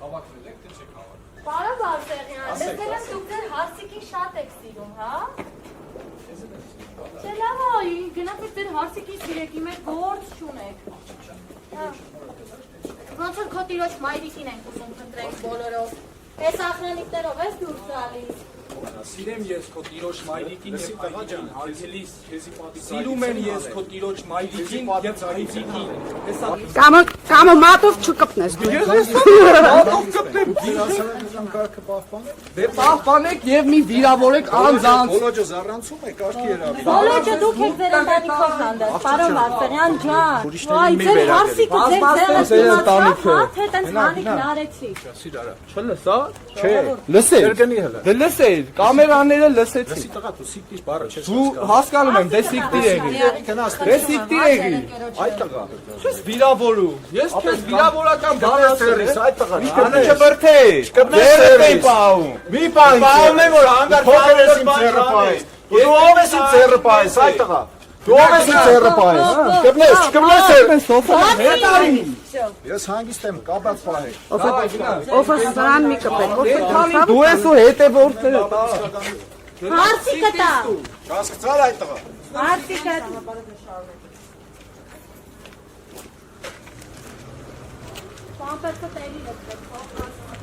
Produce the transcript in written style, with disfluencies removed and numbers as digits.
Հավաքվել եք, թե չեք հավաքվել։ Պարոն Վարդեղյան, լսել եմ դուք ձեր հարսիկին շատ եք սիրում, հա։ Չէ, լավ է, գնացեք ձեր հարսիկին սիրեք, իմ հետ գործ չունեք։ Ոնց որ քո տիրոջ մայրիկին ենք ուզում խնդրենք բոլորով։ Այս ախրանիկներով ես դուրս գալիս։ Սիրեմ ես քո տիրոջ մայրիկին եւ հայրիկին, հարգելիս, սիրում եմ ես քո տիրոջ մայրիկին եւ հայրիկին։ Կամը մատով չկպնես։ Մատով կպնեմ։ Դե պահպանեք եւ մի վիրավորեք անձանց։ Բոլոջը զառանցում է կարգի երավի։ Բոլոջը դուք եք ձեր ընտանիքով հանդես, պարոն Վարդեղյան ջան։ Այ ձեր հարսիկը ձեր ձեռը թե տենց մանիքն արեցիք։ Չլսա։ Չէ, լսեր։ Դե լսեր, կամերաները լսեցի։ Լսի տղա, դու սիկտիր բառը չես Դու հասկանում եմ, դե սիկտիր եղի։ Դե սիկտիր եղի։ Այդ տղա։ Չես վիրավորում։ Ես քեզ վիրավորական բան ասել եմ։ Այդ տղա։ Մի չբրթեի։ Ձերը դե պահում։ Մի պահում եմ որ հանգար Փոքր ես իմ ձեռը պայես։ Դու ով ես իմ ձեռը պայես, այդ տղա։ Դու ով ես իմ ձեռը պայես։ Կպնես, չկպնես։ Սոֆան հետ արի։ Ես հանգիստ եմ, կապած պահեք։ Օֆը սրան մի կպեք։ Դու ես ու հետևորդները։ Հարսիկը տա։ Հասկացա՞ր այդ տղա։ Հարսիկը։ Պամպերսը տերի լսեք։